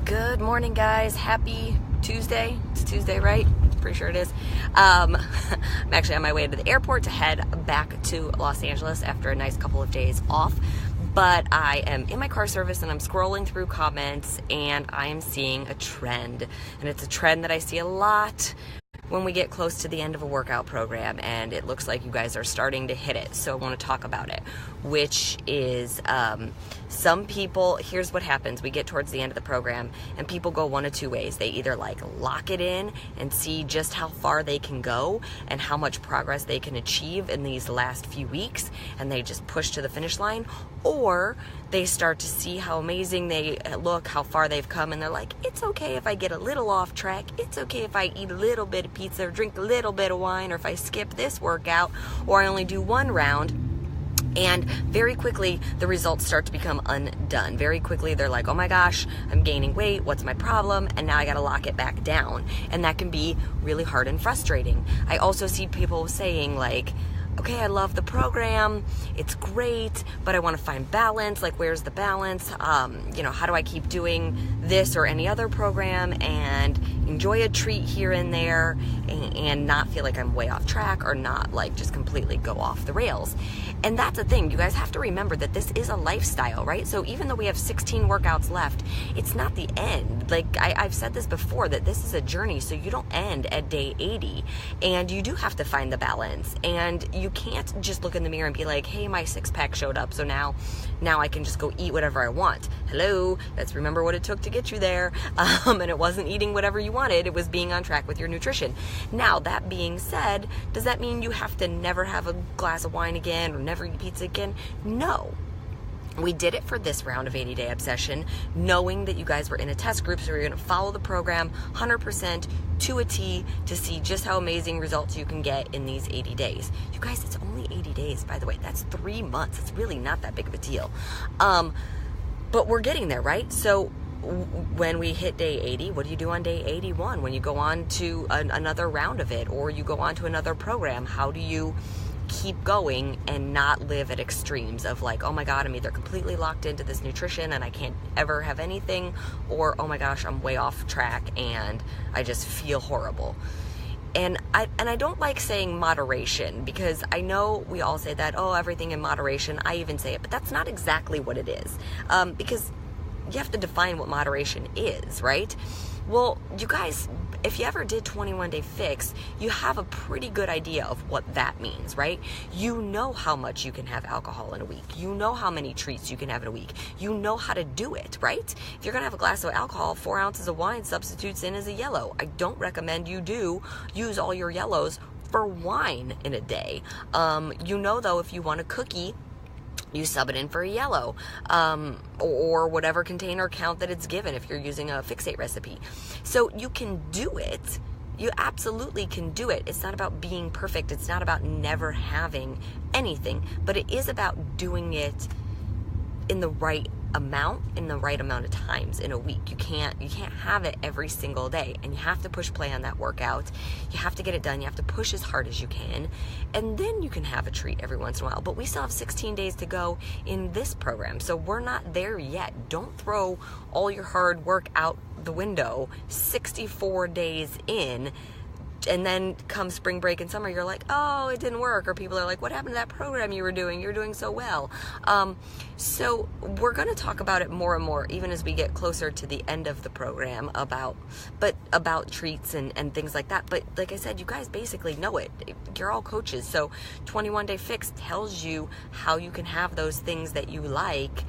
Good morning, guys. Happy Tuesday. It's Tuesday, right? Pretty sure it is. I'm actually on my way to the airport to head back to Los Angeles after a nice couple of days off. But I am in my car service and I'm scrolling through comments and I am seeing a trend. And it's a trend that I see a lot when we get close to the end of a workout program, and it looks like you guys are starting to hit it. So I want to talk about it, which is some people, here's what happens. We get towards the end of the program and people go one of two ways. They either lock it in and see just how far they can go and how much progress they can achieve in these last few weeks, and they just push to the finish line, or they start to see how amazing they look, how far they've come, and they're like, it's okay if I get a little off track, it's okay if I eat a little bit of pizza or drink a little bit of wine, or if I skip this workout, or I only do one round. And very quickly, the results start to become undone. Very quickly, they're like, oh my gosh, I'm gaining weight, what's my problem? And now I gotta lock it back down. And that can be really hard and frustrating. I also see people saying okay, I love the program, it's great, but I want to find balance. Where's the balance? How do I keep doing this or any other program and enjoy a treat here and there and not feel like I'm way off track, or not just completely go off the rails? And that's the thing, you guys have to remember that this is a lifestyle, right? So even though we have 16 workouts left, it's not the end. I've said this before, that this is a journey, so you don't end at day 80, and you do have to find the balance, and you can't just look in the mirror and be like, hey, my six-pack showed up, so now I can just go eat whatever I want. Hello, let's remember what it took to get you there, and it wasn't eating whatever you wanted, it was being on track with your nutrition. Now, that being said, does that mean you have to never have a glass of wine again, or never eat pizza again? No. We did it for this round of 80-Day Obsession, knowing that you guys were in a test group, so we're going to follow the program 100% to a T to see just how amazing results you can get in these 80 days. You guys, it's only 80 days, by the way. That's 3 months. It's really not that big of a deal. But we're getting there, right? So when we hit day 80, what do you do on day 81? When you go on to another round of it, or you go on to another program, how do you keep going and not live at extremes of oh my god, I'm either completely locked into this nutrition and I can't ever have anything, or oh my gosh, I'm way off track and I just feel horrible. And I don't like saying moderation, because I know we all say that, oh, everything in moderation. I even say it, but that's not exactly what it is, because you have to define what moderation is, right? Well, you guys, if you ever did 21 Day Fix, you have a pretty good idea of what that means, right? You know how much you can have alcohol in a week. You know how many treats you can have in a week. You know how to do it, right? If you're going to have a glass of alcohol, 4 ounces of wine substitutes in as a yellow. I don't recommend you use all your yellows for wine in a day. Though, if you want a cookie, you sub it in for a yellow, or whatever container count that it's given if you're using a Fixate recipe. So you can do it. You absolutely can do it. It's not about being perfect. It's not about never having anything, but it is about doing it in the right amount of times in a week. You can't have it every single day, and you have to push play on that workout. You have to get it done. You have to push as hard as you can, and then you can have a treat every once in a while. But we still have 16 days to go in this program, so we're not there yet. Don't throw all your hard work out the window 64 days in, and then come spring break and summer, you're like, oh, it didn't work. Or people are like, what happened to that program you were doing? You're doing so well. So we're going to talk about it more and more, even as we get closer to the end of the program, about treats and things like that. But like I said, you guys basically know it. You're all coaches. So 21 Day Fix tells you how you can have those things that you like,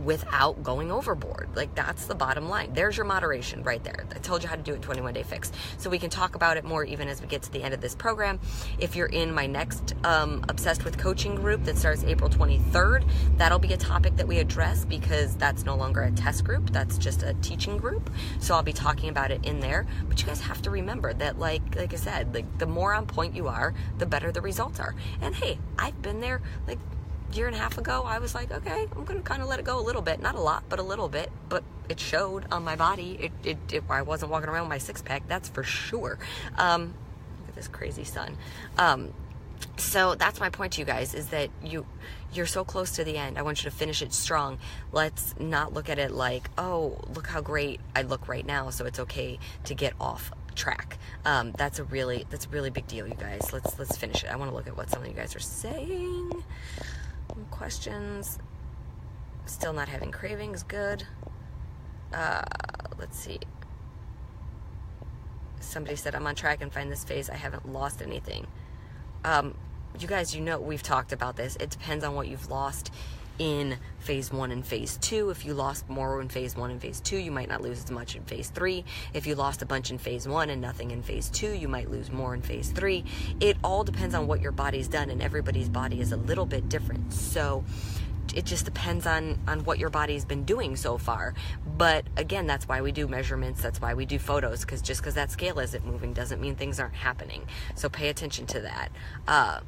without going overboard. That's the bottom line. There's your moderation right there. I told you how to do it in 21 Day Fix. So we can talk about it more even as we get to the end of this program. If you're in my next Obsessed with Coaching group that starts April 23rd, that'll be a topic that we address, because that's no longer a test group. That's just a teaching group. So I'll be talking about it in there. But you guys have to remember that, like I said, the more on point you are, the better the results are. And hey, I've been there. Year and a half ago, I was like, okay, I'm going to kind of let it go a little bit. Not a lot, but a little bit. But it showed on my body. I wasn't walking around with my six-pack, that's for sure. Look at this crazy sun. So that's my point to you guys, is that you're so close to the end. I want you to finish it strong. Let's not look at it like, oh, look how great I look right now, so it's okay to get off track. That's a really big deal, you guys. Let's finish it. I want to look at what some of you guys are saying. Questions. Still not having cravings. Good. Let's see. Somebody said, I'm on track and find this phase. I haven't lost anything. You guys, we've talked about this. It depends on what you've lost in phase 1 and phase 2. If you lost more in phase 1 and phase 2, you might not lose as much in phase 3. If you lost a bunch in phase 1 and nothing in phase 2, you might lose more in phase 3. It all depends on what your body's done, and everybody's body is a little bit different. So it just depends on what your body's been doing so far. But again, that's why we do measurements. That's why we do photos, because just because that scale isn't moving doesn't mean things aren't happening. So pay attention to that.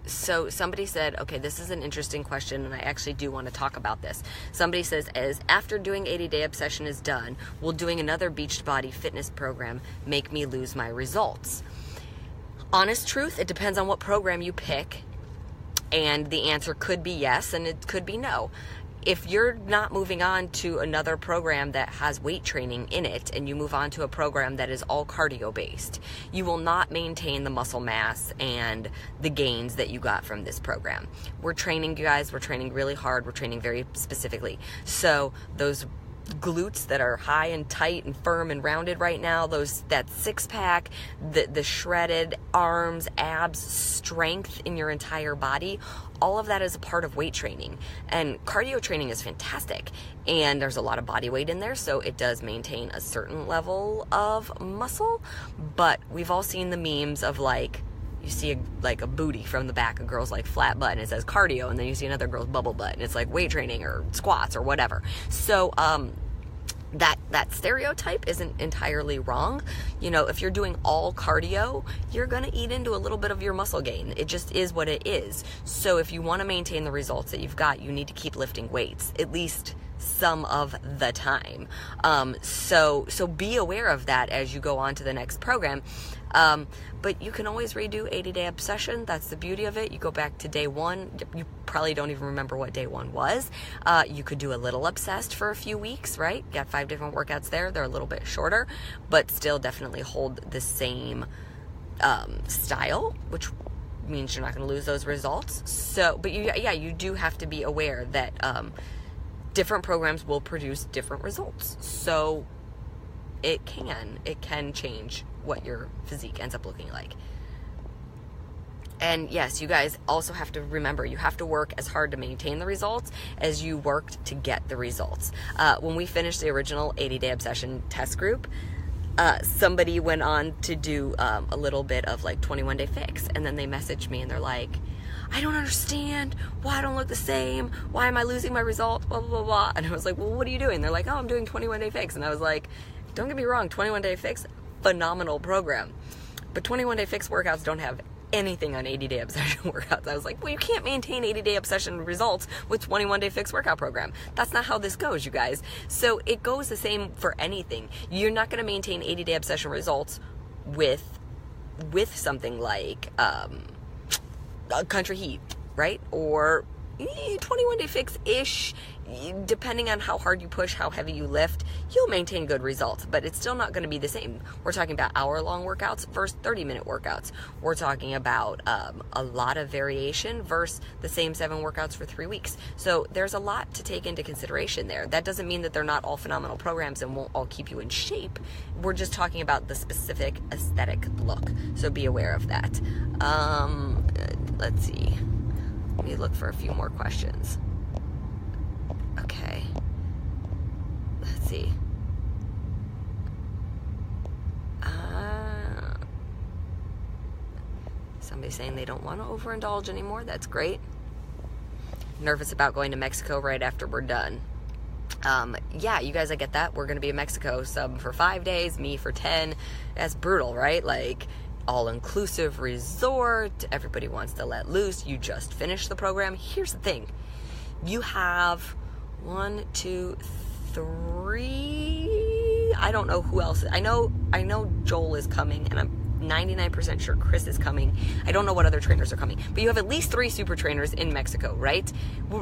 So somebody said, okay, this is an interesting question, and I actually do want to talk about this. Somebody says, as after doing 80-Day Obsession is done, will doing another Beachbody fitness program make me lose my results? Honest truth, it depends on what program you pick, and the answer could be yes, and it could be no. If you're not moving on to another program that has weight training in it, and you move on to a program that is all cardio based, you will not maintain the muscle mass and the gains that you got from this program. We're training, you guys, we're training really hard, we're training very specifically. So those glutes that are high and tight and firm and rounded right now, that six-pack, the shredded arms, abs, strength in your entire body, all of that is a part of weight training. And cardio training is fantastic, and there's a lot of body weight in there, so it does maintain a certain level of muscle. But we've all seen the memes of, like, you see a booty from the back, a girl's like flat butt and it says cardio, and then you see another girl's bubble butt and it's like weight training or squats or whatever. So that stereotype isn't entirely wrong. If you're doing all cardio, you're gonna eat into a little bit of your muscle gain. It just is what it is. So if you want to maintain the results that you've got, you need to keep lifting weights, at least some of the time. So be aware of that as you go on to the next program. But you can always redo 80-Day Obsession. That's the beauty of it. You go back to day 1. You probably don't even remember what day 1 was. You could do a little Obsessed for a few weeks, right? Got 5 different workouts there. They're a little bit shorter, but still definitely hold the same style, which means you're not going to lose those results. But you do have to be aware that different programs will produce different results. So it can change what your physique ends up looking like. And yes, you guys also have to remember, you have to work as hard to maintain the results as you worked to get the results. When we finished the original 80-Day Obsession test group, somebody went on to do a little bit of like 21-day fix, and then they messaged me and they're like, I don't understand why I don't look the same. Why am I losing my results? Blah, blah, blah, blah. And I was like, well, what are you doing? They're like, oh, I'm doing 21-day fix. And I was like, don't get me wrong, 21-day fix, phenomenal program. But 21-day fix workouts don't have anything on 80-Day Obsession workouts. I was like, well, you can't maintain 80-Day Obsession results with 21-day fix workout program. That's not how this goes, you guys. So it goes the same for anything. You're not going to maintain 80-Day Obsession results with something like Country Heat, right? Or 21-day fix-ish, depending on how hard you push, how heavy you lift, you'll maintain good results, but it's still not going to be the same. We're talking about hour-long workouts versus 30-minute workouts. We're talking about a lot of variation versus the same 7 workouts for 3 weeks. So there's a lot to take into consideration there. That doesn't mean that they're not all phenomenal programs and won't all keep you in shape. We're just talking about the specific aesthetic look, so be aware of that. Let's see. Let me look for a few more questions. Okay. Let's see. Somebody's saying they don't want to overindulge anymore. That's great. Nervous about going to Mexico right after we're done. Yeah, you guys, I get that. We're going to be in Mexico, some for 5 days, me for 10. That's brutal, right? Like, all-inclusive resort. Everybody wants to let loose. You just finished the program. Here's the thing. You have 1, 2, 3. I don't know who else. I know Joel is coming, and I'm 99% sure Chris is coming. I don't know what other trainers are coming, but you have at least 3 super trainers in Mexico, right?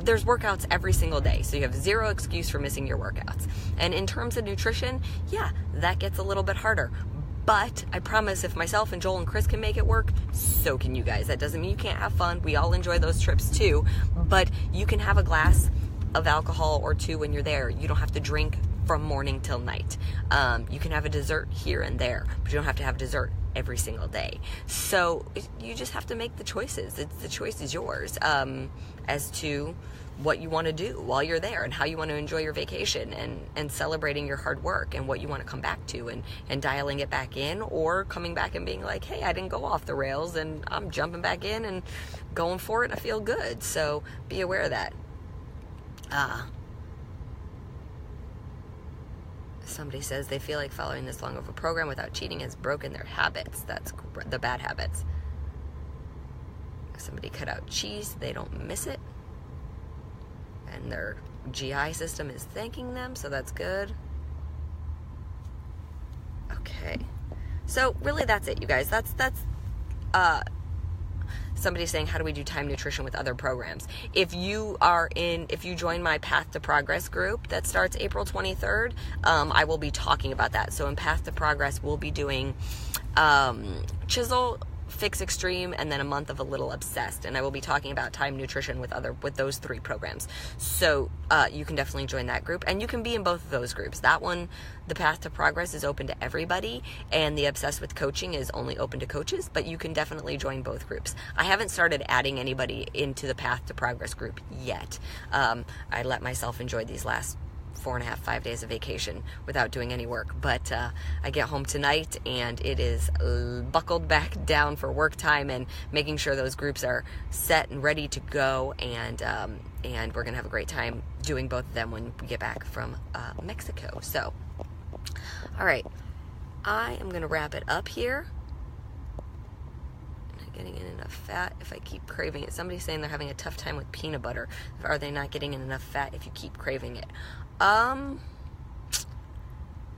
There's workouts every single day, so you have zero excuse for missing your workouts. And in terms of nutrition, yeah, that gets a little bit harder. But I promise if myself and Joel and Chris can make it work, so can you guys. That doesn't mean you can't have fun. We all enjoy those trips too. But you can have a glass of alcohol or 2 when you're there. You don't have to drink from morning till night. You can have a dessert here and there, but you don't have to have dessert every single day. So you just have to make the choices. The choice is yours as to what you want to do while you're there and how you want to enjoy your vacation and celebrating your hard work and what you want to come back to and dialing it back in, or coming back and being like, hey, I didn't go off the rails and I'm jumping back in and going for it and I feel good. So be aware of that. Somebody says they feel like following this long of a program without cheating has broken their habits. That's the bad habits. Somebody cut out cheese. They don't miss it. And their GI system is thanking them, so that's good. Okay. So really that's it, you guys. That's somebody saying, how do we do time nutrition with other programs? If you join my Path to Progress group that starts April 23rd, I will be talking about that. So in Path to Progress, we'll be doing Chisel, Fix Extreme, and then a month of A Little Obsessed, and I will be talking about time nutrition with those 3 programs. So you can definitely join that group, and you can be in both of those groups. That one, the Path to Progress, is open to everybody, and the Obsessed with Coaching is only open to coaches, but you can definitely join both groups. I haven't started adding anybody into the Path to Progress group yet. I let myself enjoy these last 4.5, 5 days of vacation without doing any work, but I get home tonight and it is buckled back down for work time and making sure those groups are set and ready to go, and we're gonna have a great time doing both of them when we get back from Mexico. So all right, I am gonna wrap it up here. Not getting in enough fat if I keep craving it. Somebody's saying they're having a tough time with peanut butter. Are they not getting in enough fat if you keep craving it?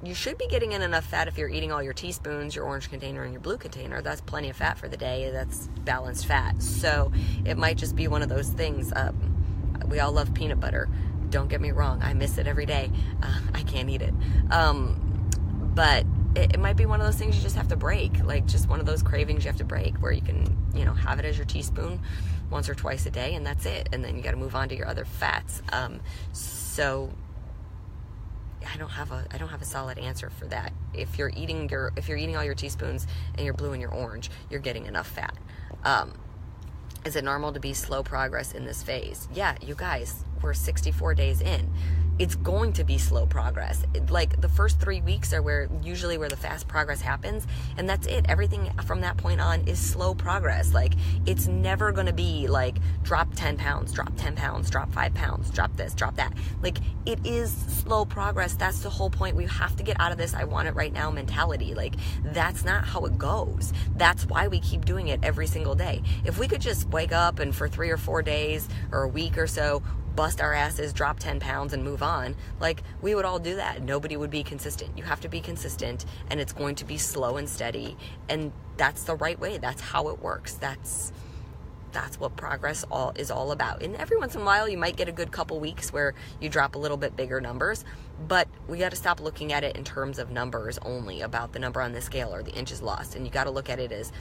You should be getting in enough fat if you're eating all your teaspoons, your orange container, and your blue container. That's plenty of fat for the day. That's balanced fat. So it might just be one of those things. We all love peanut butter. Don't get me wrong. I miss it every day. I can't eat it. But it might be one of those things you just have to break. Like just one of those cravings you have to break, where you can, have it as your teaspoon once or twice a day, and that's it. And then you got to move on to your other fats. So I don't have a solid answer for that. If you're eating all your teaspoons and your blue and your orange, you're getting enough fat. Is it normal to be slow progress in this phase? Yeah, you guys, we're 64 days in. It's going to be slow progress. Like the first 3 weeks are usually where the fast progress happens, and that's it. Everything from that point on is slow progress. Like it's never going to be like drop 10 pounds, drop 10 pounds, drop 5 pounds, drop this, drop that. Like it is slow progress. That's the whole point. We have to get out of this I want it right now mentality. Like that's not how it goes. That's why we keep doing it every single day. If we could just wake up and for 3 or 4 days or a week or so bust our asses, drop 10 pounds and move on, like we would all do that. Nobody would be consistent. You have to be consistent, and it's going to be slow and steady, and that's the right way. That's how it works. That's what progress is all about. And every once in a while you might get a good couple weeks where you drop a little bit bigger numbers, but we got to stop looking at it in terms of numbers only, about the number on the scale or the inches lost, and you got to look at it as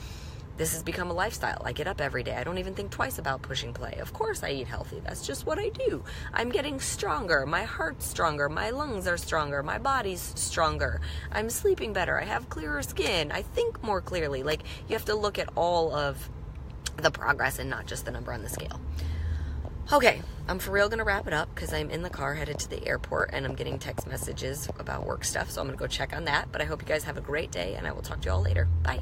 this has become a lifestyle. I get up every day. I don't even think twice about pushing play. Of course I eat healthy. That's just what I do. I'm getting stronger. My heart's stronger. My lungs are stronger. My body's stronger. I'm sleeping better. I have clearer skin. I think more clearly. Like you have to look at all of the progress and not just the number on the scale. Okay, I'm for real going to wrap it up because I'm in the car headed to the airport and I'm getting text messages about work stuff. So I'm going to go check on that. But I hope you guys have a great day, and I will talk to you all later. Bye.